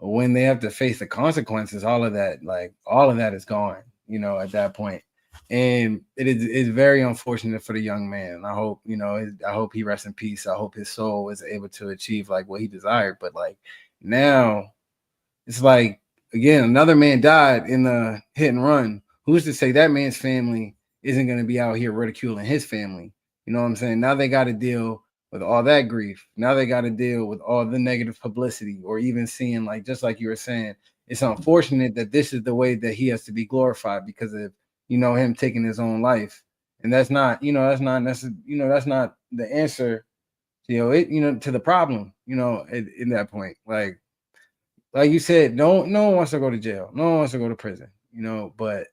when they have to face the consequences, all of that is gone, at that point. And it's very unfortunate for the young man. I hope, I hope he rests in peace. I hope his soul was able to achieve like what he desired. But like now it's like, again, another man died in the hit and run. Who's to say that man's family isn't going to be out here ridiculing his family? You know what I'm saying? Now they got to deal with all that grief. Now they got to deal with all the negative publicity, or even seeing, like, just like you were saying, it's unfortunate that this is the way that he has to be glorified because of, him taking his own life. And that's not, that's not necessarily, that's not the answer, to the problem, in that point. Like you said, no one wants to go to jail. No one wants to go to prison, but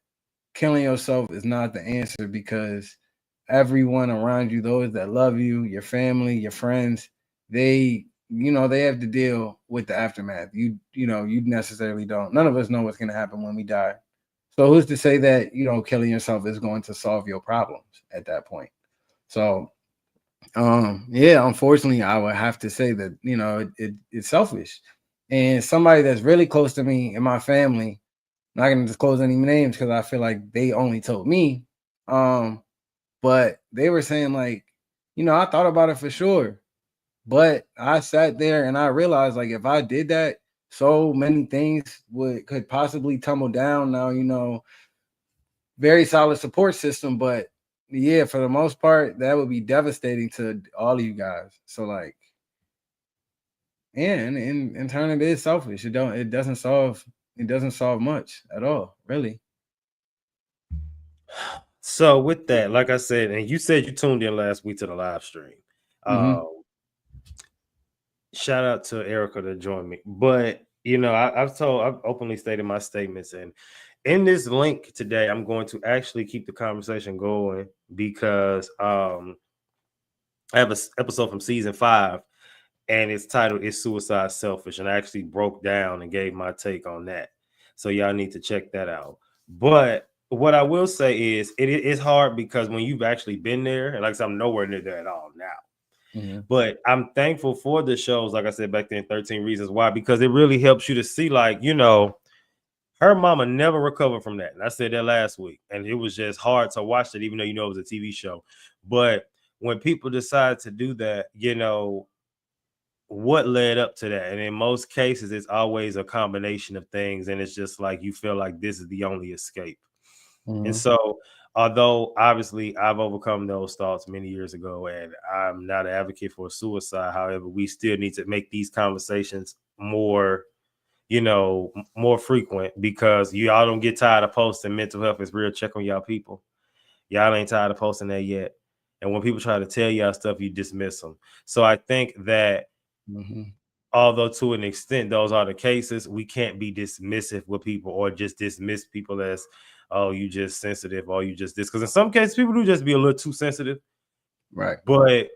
killing yourself is not the answer, because everyone around you, those that love you, your family, your friends, they have to deal with the aftermath. You necessarily don't. None of us know what's going to happen when we die. So who's to say that, killing yourself is going to solve your problems at that point? So, yeah, unfortunately, I would have to say that, it's selfish. And somebody that's really close to me in my family, not going to disclose any names because I feel like they only told me, but they were saying, like, I thought about it for sure, but I sat there and I realized, like, if I did that, so many things could possibly tumble down. Now, very solid support system, but yeah, for the most part, that would be devastating to all of you guys. So, like, yeah, and in turn, it is selfish. It doesn't solve much at all, really. So with that, like I said, and you said you tuned in last week to the live stream. Shout out to Erica that joined me. But I've openly stated my statements, and in this link today, I'm going to actually keep the conversation going because I have an episode from season 5, and it's titled "Is Suicide Selfish?" and I actually broke down and gave my take on that. So y'all need to check that out. But what I will say is it is hard because when you've actually been there, and like I said, I'm nowhere near there at all now. But I'm thankful for the shows, like I said back then, 13 Reasons Why, because it really helps you to see, like, her mama never recovered from that. And I said that last week. And it was just hard to watch it, even though it was a TV show. But when people decide to do that, what led up to that? And in most cases, it's always a combination of things. And it's just like you feel like this is the only escape. And so, although obviously I've overcome those thoughts many years ago, and I'm not an advocate for suicide, however, we still need to make these conversations more, more frequent, because y'all don't get tired of posting mental health is real. Check on y'all people. Y'all ain't tired of posting that yet. And when people try to tell y'all stuff, you dismiss them. So I think that although to an extent those are the cases, we can't be dismissive with people or just dismiss people as, oh, you just sensitive, or you just this. Because in some cases, people do just be a little too sensitive. Right. But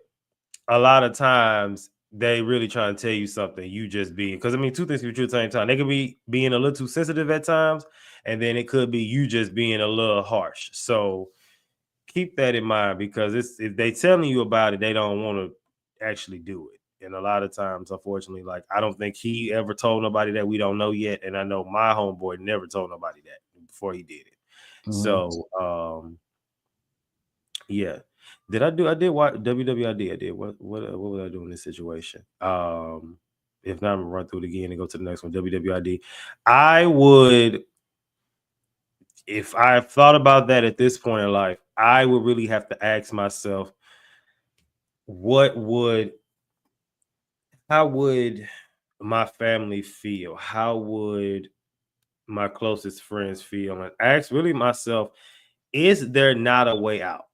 a lot of times they really try to tell you something. You just be, because I mean, two things can be true at the same time. They could be being a little too sensitive at times, and then it could be you just being a little harsh. So keep that in mind, because if they telling you about it, they don't want to actually do it. And a lot of times, unfortunately, like, I don't think he ever told nobody that we don't know yet. And I know my homeboy never told nobody that before he did it. So, yeah. I did watch WWID. I did. What would I do in this situation? If not, I'm gonna run through it again and go to the next one. WWID. I would, if I thought about that at this point in life, I would really have to ask myself, how would my family feel? How would my closest friends feel? And ask really myself, is there not a way out?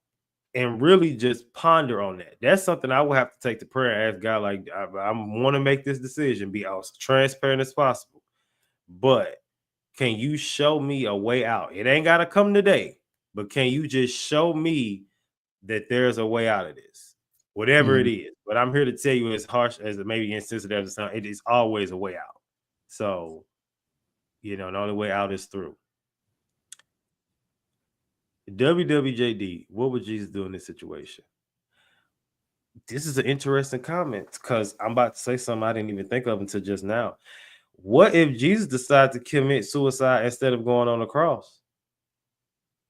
And really just ponder on that. That's something I would have to take to prayer and ask God, like, I want to make this decision, be as transparent as possible. But can you show me a way out? It ain't got to come today, but can you just show me that there's a way out of this? Whatever it is. But I'm here to tell you, as harsh as it may be, insensitive as it sounds, it is always a way out. So, the only way out is through. WWJD, what would Jesus do in this situation? This is an interesting comment, because I'm about to say something I didn't even think of until just now. What if Jesus decided to commit suicide instead of going on the cross?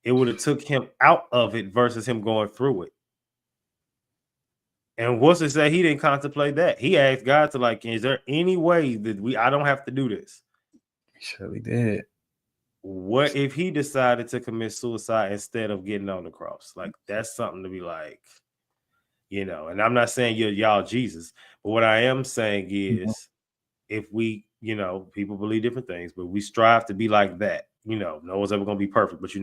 It would have took him out of it versus him going through it. And what's to say he didn't contemplate that? He asked God to, like, is there any way that I don't have to do this? He surely did. What if he decided to commit suicide instead of getting on the cross? Like, that's something to be like, and I'm not saying y'all Jesus, but what I am saying is, if we, people believe different things, but we strive to be like that. No one's ever going to be perfect, but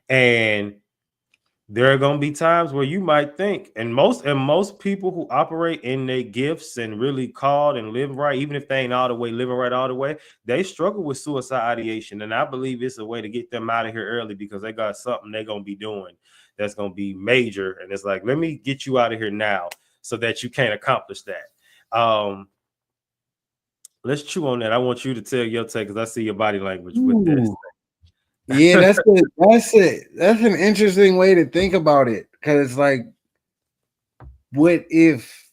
and there are going to be times where you might think, and most people who operate in their gifts and really called and live right, even if they ain't all the way living right all the way, they struggle with suicide ideation. And I believe it's a way to get them out of here early, because they got something they're going to be doing that's going to be major. And it's like, let me get you out of here now so that you can't accomplish that. Let's chew on that. I want you to tell your take, because I see your body language with this. Yeah, that's an interesting way to think about it. Because, like, what if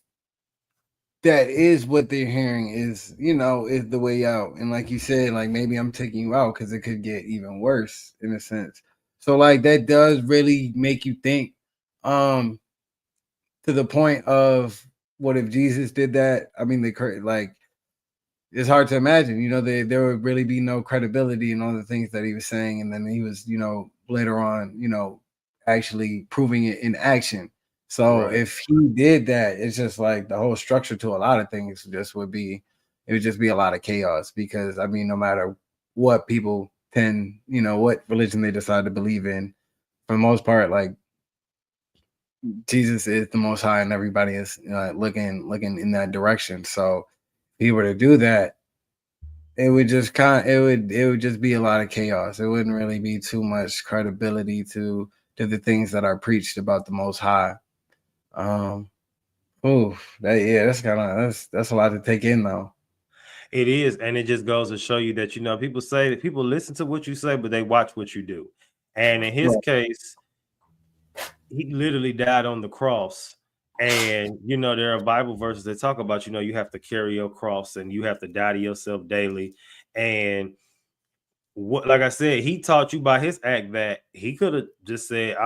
that is what they're hearing is the way out? And like you said, like, maybe I'm taking you out because it could get even worse in a sense. So, like, that does really make you think, to the point of, what if Jesus did that? I mean, it's hard to imagine, there would really be no credibility in all the things that he was saying. And then he was, later on, actually proving it in action. So if he did that, it's just like the whole structure to a lot of things would just be a lot of chaos, because I mean, no matter what people what religion they decide to believe in. For the most part, like Jesus is the Most High, and everybody is looking in that direction. So if he were to do that, it would just it would just be a lot of chaos. It wouldn't really be too much credibility to the things that are preached about the Most High. That's a lot to take in though. It is, and it just goes to show you that people say that people listen to what you say, but they watch what you do. And in his case, he literally died on the cross. And there are Bible verses that talk about you have to carry your cross and you have to die to yourself daily. And what, like I said, he taught you by his act that he could have just said,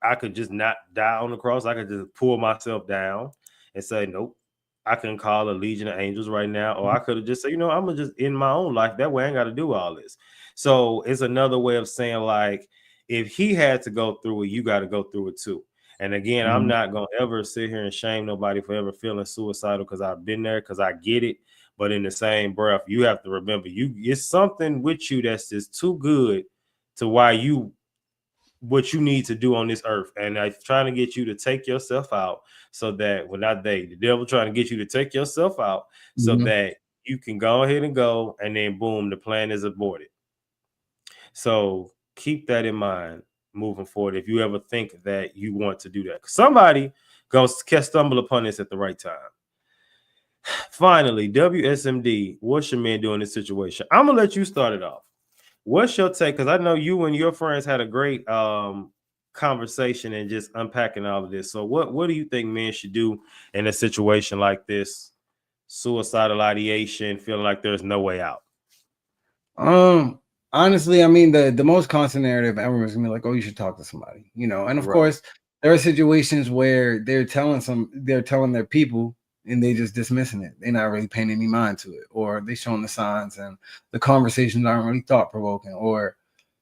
I could just not die on the cross. I could just pull myself down and say, nope, I can call a legion of angels right now. Or I could have just said, I'm gonna just end my own life. That way I ain't got to do all this. So it's another way of saying, like, if he had to go through it, you got to go through it too. And again, I'm not gonna ever sit here and shame nobody for ever feeling suicidal, because I've been there, because I get it. But in the same breath, you have to remember, it's something with you that's just too good to what you need to do on this earth. And I'm trying to get you to take yourself out, so that the devil trying to get you to take yourself out so that you can go ahead and go, and then boom, the plan is aborted. So keep that in mind moving forward. If you ever think that you want to do that, somebody gonna stumble upon this at the right time. Finally, WSMD, what's your man doing in this situation? I'm gonna let you start it off. What's your take? Because I know you and your friends had a great conversation and just unpacking all of this. So what do you think men should do in a situation like this? Suicidal ideation, feeling like there's no way out. Honestly, I mean, the most constant narrative ever is gonna be like, oh, you should talk to somebody, and of course there are situations where they're telling their people and they just dismissing it. They're not really paying any mind to it, or they showing the signs and the conversations aren't really thought-provoking. Or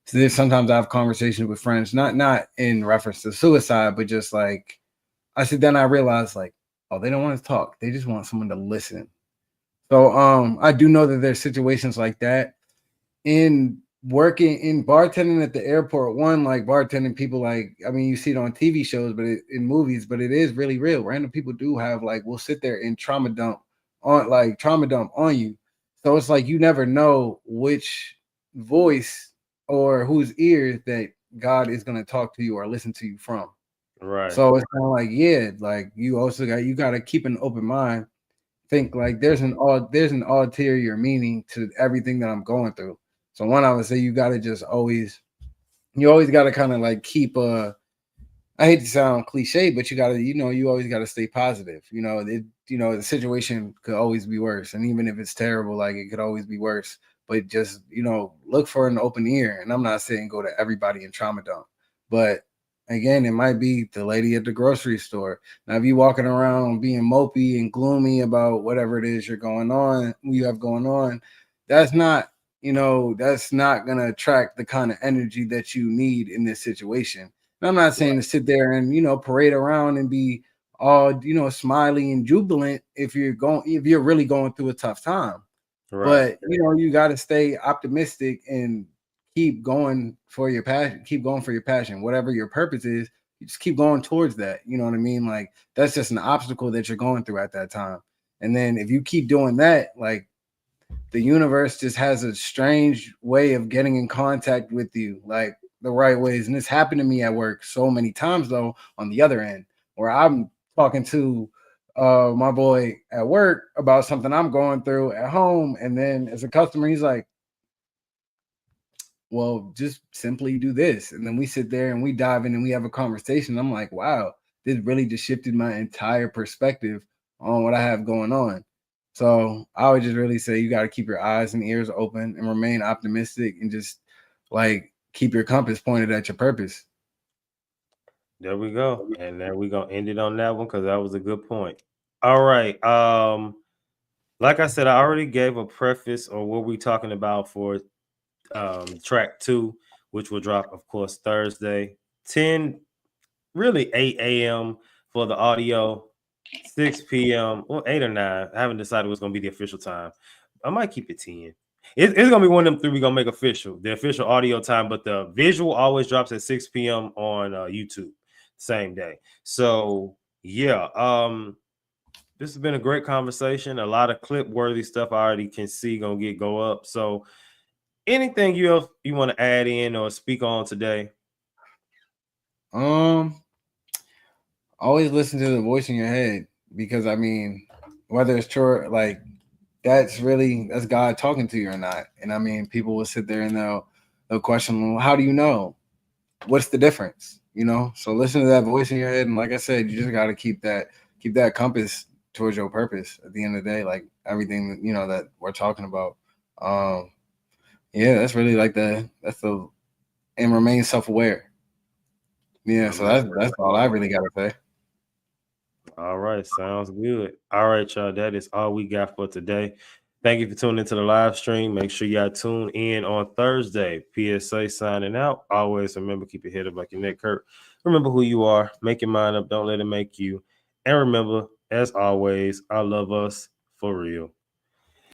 sometimes I have conversations with friends, not in reference to suicide, but just like I sit down and I realize, like, oh, they don't want to talk. They just want someone to listen. So I do know that there's situations like that. In working in bartending at the airport, like bartending people, like, I mean, you see it on TV shows, but in movies, but it is really real. Random people do have, like, will sit there and trauma dump on you. So it's like you never know which voice or whose ears that God is going to talk to you or listen to you from. Right. So it's kind of like, like you also got to keep an open mind. Think like there's an ulterior meaning to everything that I'm going through. So one, I would say you got to just always got to kind of like keep I hate to sound cliche, but you got to, you always got to stay positive. The situation could always be worse. And even if it's terrible, like, it could always be worse, but just, look for an open ear. And I'm not saying go to everybody and trauma dump, but again, it might be the lady at the grocery store. Now, if you walking around being mopey and gloomy about whatever it is you have going on, that's not going to attract the kind of energy that you need in this situation. And I'm not saying to sit there and, parade around and be all, smiley and jubilant if you're really going through a tough time. Right. But, you got to stay optimistic and keep going for your passion, whatever your purpose is. You just keep going towards that. You know what I mean? Like, that's just an obstacle that you're going through at that time. And then if you keep doing that, like, the universe just has a strange way of getting in contact with you, like the right ways. And this happened to me at work so many times, though, on the other end, where I'm talking to my boy at work about something I'm going through at home. And then as a customer, he's like, well, just simply do this. And then we sit there and we dive in and we have a conversation. I'm like, wow, this really just shifted my entire perspective on what I have going on. So I would just really say you got to keep your eyes and ears open and remain optimistic and just like keep your compass pointed at your purpose. There we go. And then we're gonna end it on that one, because that was a good point. All right. Like I said, I already gave a preface on what we're talking about for track 2, which will drop, of course, Thursday, 8 a.m. for the audio, 6 p.m. or 8 or 9. I haven't decided what's going to be the official time. I might keep it 10. It's gonna be one of them 3 we're gonna make official, the official audio time, but the visual always drops at 6 p.m. on YouTube, same day. So yeah, this has been a great conversation. A lot of clip worthy stuff I already can see gonna go up. So anything you want to add in or speak on today? Always listen to the voice in your head, because I mean, whether it's true, like that's God talking to you or not. And I mean, people will sit there and they'll question, well, how do you know? What's the difference? You know? So listen to that voice in your head, and like I said, you just got to keep that compass towards your purpose at the end of the day, like everything, you know, that we're talking about. Yeah, that's really like and remain self-aware. Yeah, so that's all I really got to say. All right, sounds good. All right, y'all, that is all we got for today. Thank you for tuning into the live stream. Make sure y'all tune in on Thursday. PSA signing out. Always remember, keep your head up like your neck hurt. Remember who you are. Make your mind up. Don't let it make you. And remember, as always, I love us for real.